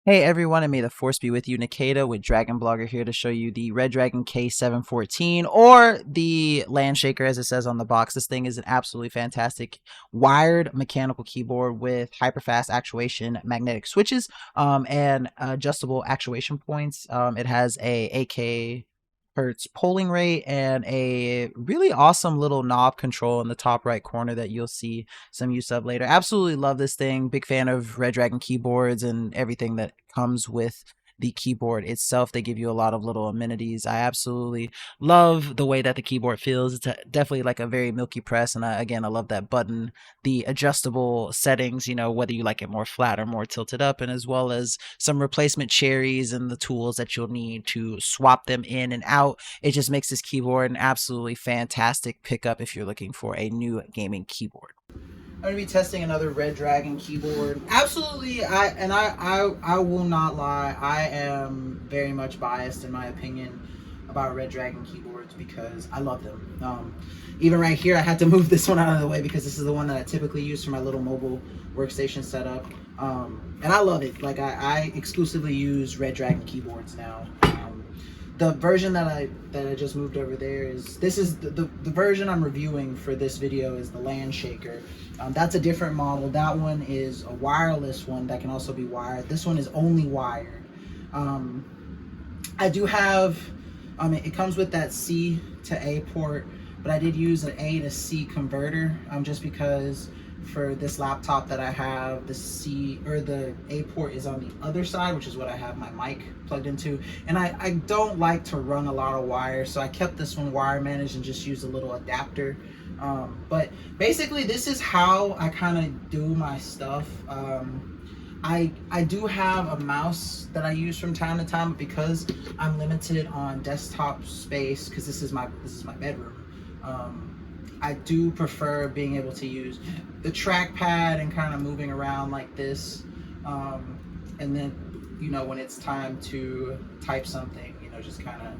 Hey everyone, and may the force be with you. Nikita with Dragon Blogger here to show you the Redragon K714, or the Land Shaker as it says on the box. This thing is an absolutely fantastic wired mechanical keyboard with hyperfast actuation, magnetic switches, and adjustable actuation points. It has a AK hertz polling rate and a really awesome little knob control in the top right corner that you'll see some use of later. Absolutely love this thing. Big fan of Redragon keyboards and everything that comes with the keyboard itself. They give you a lot of little amenities. I absolutely love the way that the keyboard feels. It's definitely like a very milky press, and again, I love that button, the adjustable settings, whether you like it more flat or more tilted up, and as well as some replacement cherries and the tools that you'll need to swap them in and out. It just makes this keyboard an absolutely fantastic pickup if you're looking for a new gaming keyboard. I'm gonna be testing another Redragon keyboard. Absolutely, I will not lie. I am very much biased in my opinion about Redragon keyboards because I love them. Even right here, I had to move this one out of the way because this is the one that I typically use for my little mobile workstation setup. And I love it. Like I exclusively use Redragon keyboards now. The version that I just moved over there is the version I'm reviewing for this video is the Land Shaker. That's a different model. That one is a wireless one that can also be wired. This one is only wired. I do have it comes with that C to A port, but I did use an A to C converter just because for this laptop that I have, the A port is on the other side, which is what I have my mic plugged into, and I don't like to run a lot of wires, so I kept this one wire managed and just used a little adapter. But basically this is how I kind of do my stuff. I do have a mouse that I use from time to time, but because I'm limited on desktop space, because this is my bedroom, I do prefer being able to use the trackpad and kind of moving around like this. And then, when it's time to type something, just kind of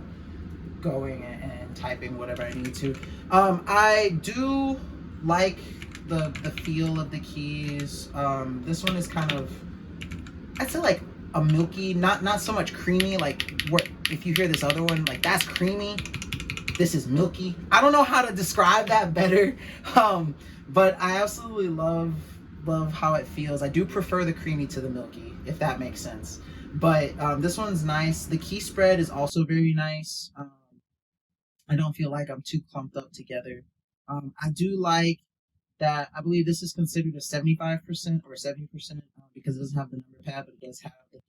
going and typing whatever I need to. I do like the feel of the keys. This one is kind of, I'd say like a milky, not so much creamy. Like if you hear this other one, like that's creamy. This is milky. I don't know how to describe that better, but I absolutely love how it feels. I do prefer the creamy to the milky, if that makes sense. But this one's nice. The key spread is also very nice. I don't feel like I'm too clumped up together. I do like that. I believe this is considered a 75% or 70% because it doesn't have the number pad, but it does have the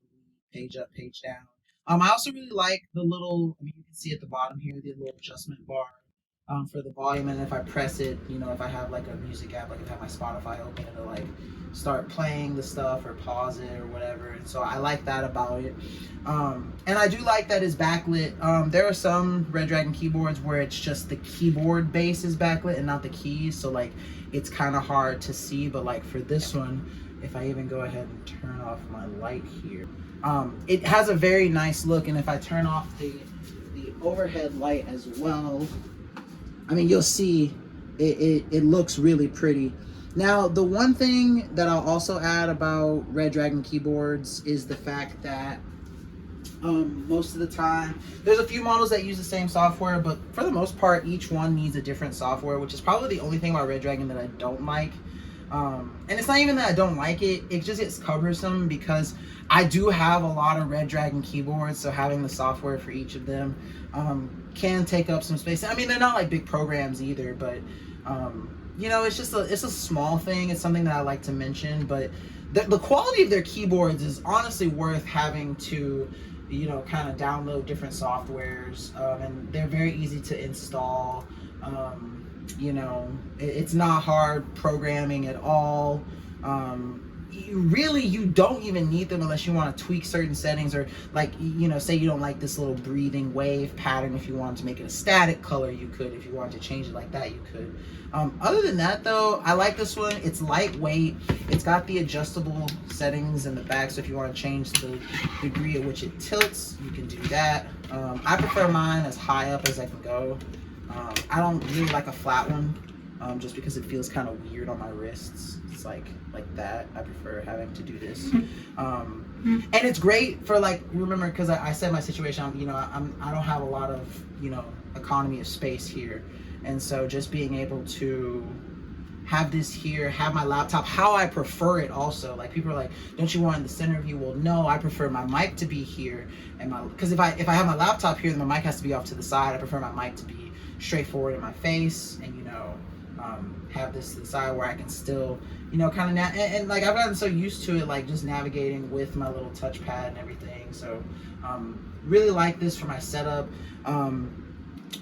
page up, page down. I also really like the little, you can see at the bottom here, the little adjustment bar for the volume. And if I press it, if I have like a music app, like if I have my Spotify open, it'll like start playing the stuff or pause it or whatever. And so I like that about it. And I do like that it's backlit. There are some Redragon keyboards where it's just the keyboard base is backlit and not the keys. So like it's kind of hard to see, but like for this one, if I even go ahead and turn off my light here, it has a very nice look. And if I turn off the overhead light as well, I mean, you'll see it looks really pretty. Now, the one thing that I'll also add about Redragon keyboards is the fact that most of the time, there's a few models that use the same software, but for the most part, each one needs a different software, which is probably the only thing about Redragon that I don't like. And it's not even that I don't like it, it just gets cumbersome because I do have a lot of Redragon keyboards, so having the software for each of them can take up some space. I mean, they're not like big programs either, but it's just it's a small thing. It's something that I like to mention, but the quality of their keyboards is honestly worth having to kind of download different softwares, and they're very easy to install. It's not hard programming at all. You don't even need them unless you want to tweak certain settings, or like say you don't like this little breathing wave pattern. If you wanted to make it a static color, you could. If you wanted to change it like that, you could. Other than that though, I like this one. It's lightweight. It's got the adjustable settings in the back, so if you want to change the degree at which it tilts, you can do that. I prefer mine as high up as I can go. I don't really like a flat one. just because it feels kind of weird on my wrists. It's like that. I prefer having to do this. And it's great for, like, remember, because I said my situation, I don't have a lot of, economy of space here. And so just being able to have this here, have my laptop how I prefer it also. Like, people are like, don't you want in the center view? Well, no, I prefer my mic to be here, and because if I have my laptop here, then my mic has to be off to the side. I prefer my mic to be straight forward in my face, and have this to the side where I can still, kind of and like I've gotten so used to it, like just navigating with my little touchpad and everything. So really like this for my setup.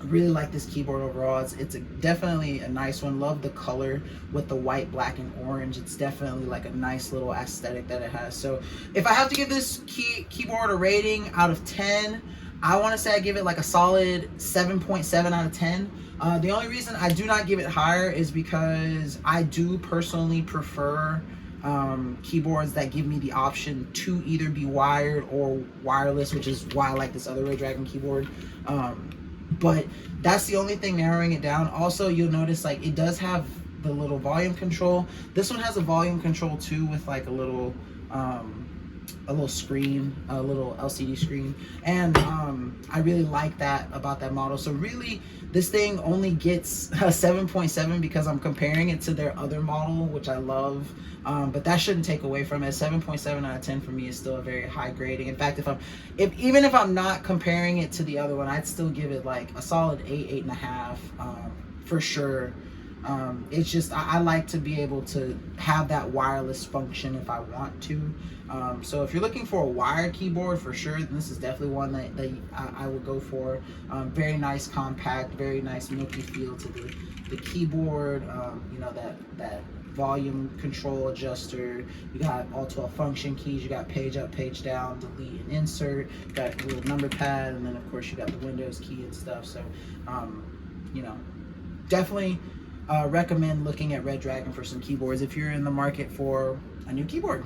Really like this keyboard overall. It's definitely a nice one. Love the color with the white, black, and orange. It's definitely like a nice little aesthetic that it has. So if I have to give this keyboard a rating out of 10, I want to say I give it like a solid 7.7 out of 10. The only reason I do not give it higher is because I do personally prefer keyboards that give me the option to either be wired or wireless, which is why I like this other Redragon keyboard. But that's the only thing narrowing it down. Also, you'll notice like it does have the little volume control. This one has a volume control too, with like a little screen, a little LCD screen, and I really like that about that model. So really, this thing only gets a 7.7 because I'm comparing it to their other model, which I love. But that shouldn't take away from it. 7.7 out of 10 for me is still a very high grading. In fact, even if I'm not comparing it to the other one, I'd still give it like a solid 8.5 for sure. It's just I like to be able to have that wireless function if I want to. So if you're looking for a wired keyboard for sure, then this is definitely one that I would go for. Very nice, compact, very nice milky feel to the keyboard. That volume control adjuster. You got all 12 function keys. You got page up, page down, delete and insert. You got a little number pad, and then of course you got the Windows key and stuff. So definitely recommend looking at Redragon for some keyboards if you're in the market for a new keyboard.